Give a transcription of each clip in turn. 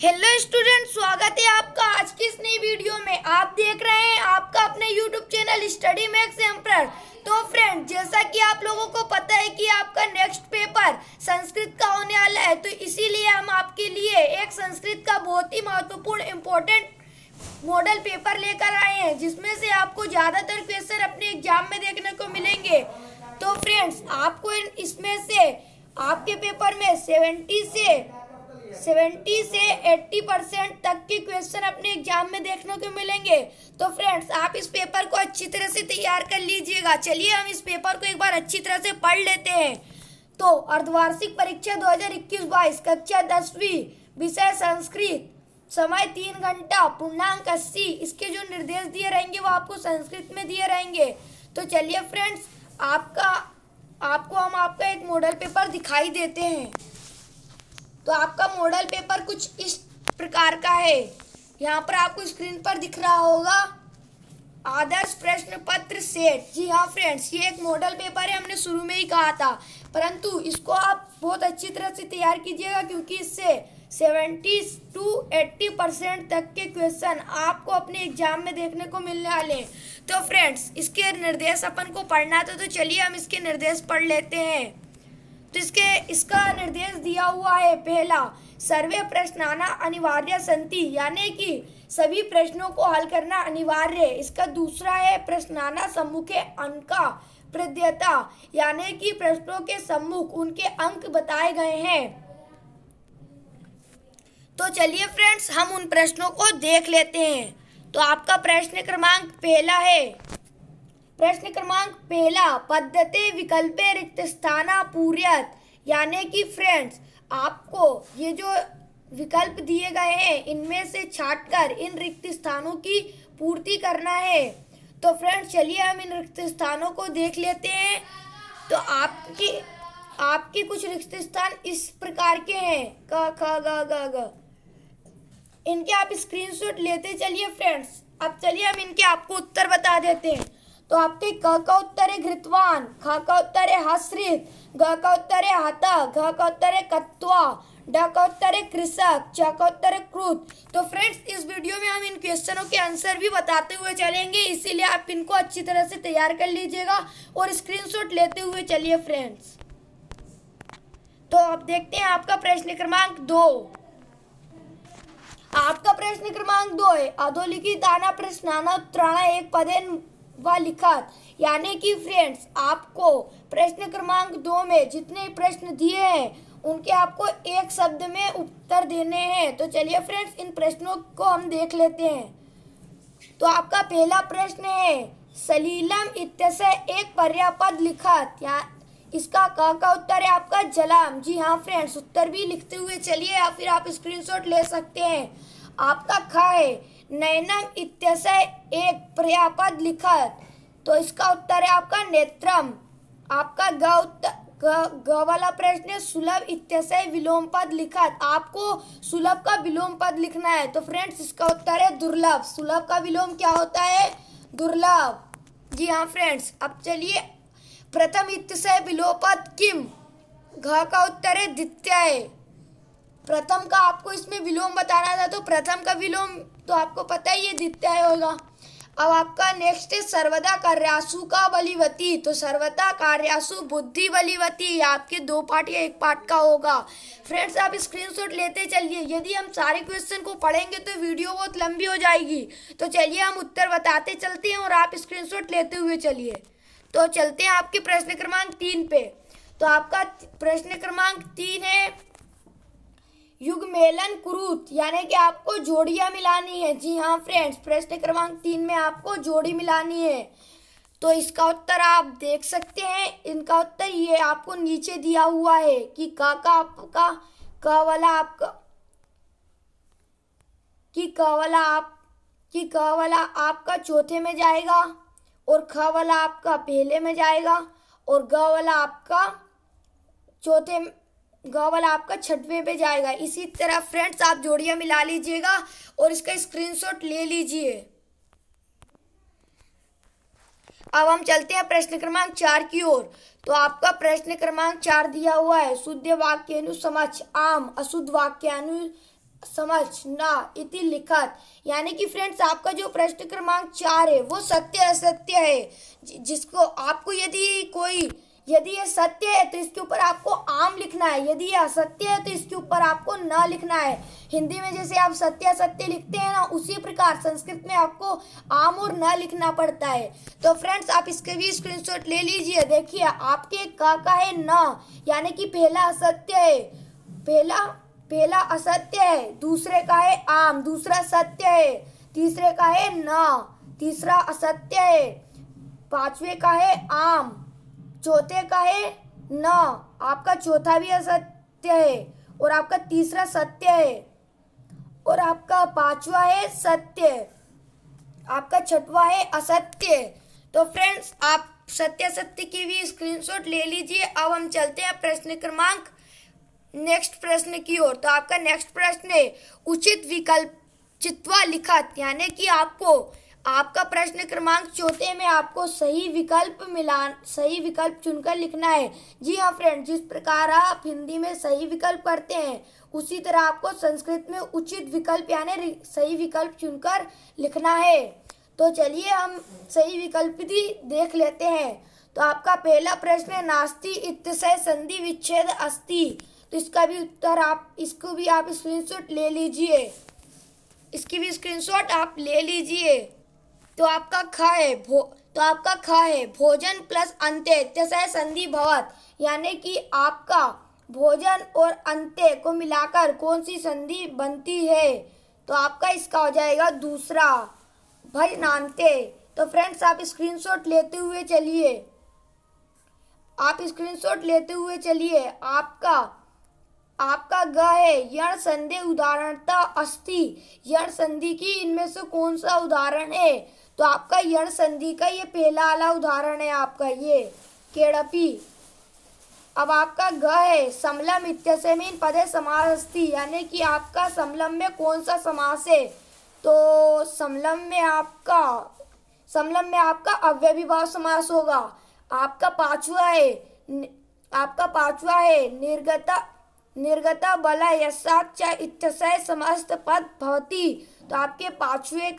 Hello student, स्वागत है आपका आज की इस नई वीडियो में। आप देख रहे हैं आपका अपने YouTube channel study max emperor. तो फ्रेंड, जैसा कि आप लोगों को पता है कि आपका नेक्स्ट पेपर संस्कृत का होने वाला है, तो इसीलिए हम आपके लिए एक संस्कृत का बहुत ही महत्वपूर्ण इम्पोर्टेंट मॉडल पेपर लेकर आए हैं, जिसमें से आपको ज्यादातर क्वेश्चन अपने एग्जाम में देखने को मिलेंगे। तो फ्रेंड्स, आपको इसमें से आपके पेपर में 70 से 80% तक के क्वेश्चन अपने एग्जाम में देखने को मिलेंगे। तो फ्रेंड्स, आप इस पेपर को अच्छी तरह से तैयार कर लीजिएगा। चलिए हम इस पेपर को एक बार अच्छी तरह से पढ़ लेते हैं। तो अर्धवार्षिक परीक्षा 2021-22, कक्षा 10वीं, विषय संस्कृत, समय 3 घंटा, पूर्णांक 80। इसके जो निर्देश दिए रहेंगे वो आपको संस्कृत में दिए रहेंगे। तो चलिए फ्रेंड्स, आपको हम आपका एक मॉडल पेपर दिखाई देते हैं। तो आपका मॉडल पेपर कुछ इस प्रकार का है। यहाँ पर आपको स्क्रीन पर दिख रहा होगा आदर्श प्रश्न पत्र सेट। जी हाँ फ्रेंड्स, ये एक मॉडल पेपर है, हमने शुरू में ही कहा था, परंतु इसको आप बहुत अच्छी तरह से तैयार कीजिएगा, क्योंकि इससे 70 से 80% तक के क्वेश्चन आपको अपने एग्जाम में देखने को मिलने वाले हैं। तो फ्रेंड्स, इसके निर्देश अपन को पढ़ना था, तो चलिए हम इसके निर्देश पढ़ लेते हैं। तो इसका निर्देश दिया हुआ है। पहला, सर्वे प्रश्नाना अनिवार्य संति, यानी कि सभी प्रश्नों को हल करना अनिवार्य है। इसका दूसरा है प्रश्नाना सम्मुखे अंका प्रद्यता, यानी कि प्रश्नों के सम्मुख उनके अंक बताए गए हैं। तो चलिए फ्रेंड्स, हम उन प्रश्नों को देख लेते हैं। तो आपका प्रश्न क्रमांक पहला है। प्रश्न क्रमांक पहला, पद्धति विकल्पे रिक्त स्थाना पूर्यत, यानी कि फ्रेंड्स, आपको ये जो विकल्प दिए गए हैं इनमें से छांटकर इन रिक्त स्थानों की पूर्ति करना है। तो फ्रेंड्स, चलिए हम इन रिक्त स्थानों को देख लेते हैं। तो आपके कुछ रिक्त स्थान इस प्रकार के हैं, क ख ग ग ग। इनके आप स्क्रीनशॉट लेते चलिए फ्रेंड्स। अब चलिए हम इनके आपको उत्तर बता देते हैं। तो आपके क का उत्तर है घृतवान, ख का उत्तर है हसृत, ग का उत्तर है हता, घ का उत्तर है कत्वा, ड का उत्तर है कृषक, च का उत्तर है क्रुत। तो फ्रेंड्स, इस वीडियो में हम इन क्वेश्चनों के आंसर भी बताते हुए चलेंगे, इसीलिए आप इनको अच्छी तरह से तैयार कर लीजिएगा और स्क्रीनशॉट लेते हुए चलिए फ्रेंड्स। तो अब देखते हैं आपका प्रश्न क्रमांक 2। आपका प्रश्न क्रमांक 2 है, अधोलिखित दाना प्रश्नाना उत्तराणा एक पदेन व लिखत, यानी कि फ्रेंड्स, आपको प्रश्न क्रमांक 2 में जितने प्रश्न दिए हैं उनके आपको एक शब्द में उत्तर देने हैं। तो चलिए फ्रेंड्स, इन प्रश्नों को हम देख लेते हैं। तो आपका पहला प्रश्न है, सलीलम इत्यस्य एक पर्यायपद लिखत, इसका क का उत्तर है आपका जलम। जी हाँ फ्रेंड्स, उत्तर भी लिखते हुए चलिए, या फिर आप स्क्रीनशॉट ले सकते हैं। आपका ख है, नयनम इत्यस्य एक पर्यायपद लिखत, तो इसका उत्तर है आपका नेत्रम। आपका ग वाला प्रश्न है, सुलभ इत्यस्य विलोम पद लिखत, आपको सुलभ का विलोम पद लिखना है। तो फ्रेंड्स, इसका उत्तर है दुर्लभ। सुलभ का विलोम क्या होता है? दुर्लभ। जी हाँ फ्रेंड्स, अब चलिए, प्रथम इत्यस्य विलोपद किम, घ का उत्तर है द्वितीय। प्रथम का आपको इसमें विलोम बताना था, तो प्रथम का विलोम तो आपको पता ही है, द्वितीय होगा। अब आपका नेक्स्ट है, सर्वदा कार्यासु का बलिवती, तो सर्वदा कार्यासु बुद्धि बलिवती, आपके 2 पार्ट या 1 पार्ट का होगा। फ्रेंड्स, आप स्क्रीनशॉट लेते चलिए, यदि हम सारे क्वेश्चन को पढ़ेंगे तो वीडियो बहुत लंबी हो जाएगी। तो चलिए हम उत्तर बताते चलते हैं और आप स्क्रीनशॉट लेते हुए चलिए। तो चलते हैं आपके प्रश्न क्रमांक 3 पे। तो आपका प्रश्न क्रमांक 3 है, युग्मेलन कुरुत, यानी कि आपको जोड़ियां मिलानी है। जी हाँ फ्रेंड्स, प्रश्न क्रमांक 3 में आपको जोड़ी मिलानी है। तो इसका उत्तर आप देख सकते हैं। इनका उत्तर ये आपको नीचे दिया हुआ है कि क वाला आपका चौथे में जाएगा, और ख वाला आपका पहले में जाएगा, और ग वाला आपका छठवें पे जाएगा। इसी तरह फ्रेंड्स, आप जोड़ियां मिला लीजिएगा और इसका स्क्रीनशॉट ले लीजिए। अब हम चलते हैं प्रश्न क्रमांक 4 की ओर। तो आपका प्रश्न क्रमांक 4 दिया हुआ है, शुद्ध वाक्यानु समक्ष आम, अशुद्ध वाक्यानु समझना इति लिखत। यानी कि फ्रेंड्स आपका जो प्रश्न क्रमांक 4 है वो सत्य असत्य है, जिसको आपको यदि ये सत्य है तो इसके ऊपर आपको आम लिखना है, यदि ये असत्य है तो इसके ऊपर आपको न लिखना है। हिंदी में जैसे आप सत्य असत्य लिखते हैं ना, उसी प्रकार संस्कृत में आपको आम और न लिखना पड़ता है। तो फ्रेंड्स आप इसके भी स्क्रीनशॉट ले लीजिए। देखिए आपके का है न, यानी कि पहला असत्य है, पहला असत्य है, दूसरे का है आम, दूसरा सत्य है, तीसरे का है न, तीसरा असत्य है, पांचवे का है आम, चौथे का है न, आपका चौथा भी असत्य है, और आपका तीसरा सत्य है, और आपका पांचवा है सत्य, आपका छठवा है असत्य। तो फ्रेंड्स आप सत्य सत्य की भी स्क्रीनशॉट ले लीजिए। अब हम चलते हैं प्रश्न क्रमांक नेक्स्ट प्रश्न की ओर। तो आपका नेक्स्ट प्रश्न है उचित विकल्प चित्वा लिखत, यानी कि आपका प्रश्न क्रमांक 4 में आपको सही विकल्प चुनकर लिखना है। जी हाँ फ्रेंड, जिस प्रकार आप हिंदी में सही विकल्प करते हैं उसी तरह आपको संस्कृत में उचित विकल्प यानी सही विकल्प चुनकर लिखना है। तो चलिए हम सही विकल्प भी देख लेते हैं। तो आपका पहला प्रश्न है नास्ति इत्यस्य संधि विच्छेद अस्ति। तो इसका भी उत्तर इसको भी आप स्क्रीनशॉट ले लीजिए, इसकी भी स्क्रीनशॉट आप ले लीजिए। तो आपका ख है भोजन प्लस अंत्य इत्यस्य संधि भवत, यानी कि आपका भोजन और अंत्य को मिलाकर कौन सी संधि बनती है। तो आपका इसका हो जाएगा दूसरा भजनान्त्य। तो फ्रेंड्स आप स्क्रीनशॉट लेते हुए चलिए। आपका ग है यण संधि उदाहरणता अस्ति, यण संधि की इनमें से कौन सा उदाहरण है। तो आपका यण संधि का ये पहला वाला उदाहरण है, आपका ये केड़पी। अब आपका ग है समलम इत्यस्य में पदे समास अस्ति, यानी कि आपका समलम में कौन सा समास है। तो समलम में आपका अव्ययीभाव समास होगा। आपका पांचवा है निर्गता बला यस्यात् च इत्यस्य समस्त पद भवति। तो आपके पांचवे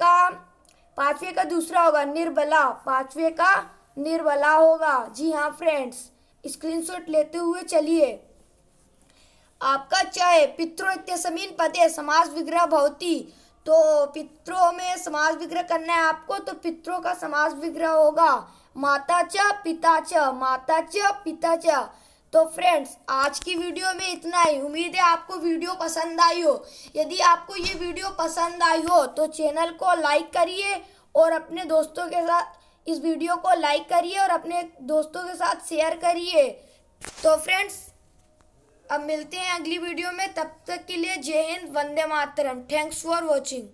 का दूसरा होगा निर्बला, पांचवे का निर्बला होगा। जी हाँ फ्रेंड्स, स्क्रीनशॉट लेते हुए चलिए। आपका च है पितरो इत्यस्मिन् पदे समास विग्रह भवति। तो पितरों में समास विग्रह करना है आपको, तो पितरों का समास विग्रह होगा माता च पिता च, माता च पिता च। तो फ्रेंड्स आज की वीडियो में इतना ही। उम्मीद है आपको वीडियो पसंद आई हो। यदि आपको ये वीडियो पसंद आई हो तो चैनल को लाइक करिए और अपने दोस्तों के साथ इस वीडियो को लाइक करिए और अपने दोस्तों के साथ शेयर करिए। तो फ्रेंड्स अब मिलते हैं अगली वीडियो में, तब तक के लिए जय हिंद, वंदे मातरम। Thanks for watching.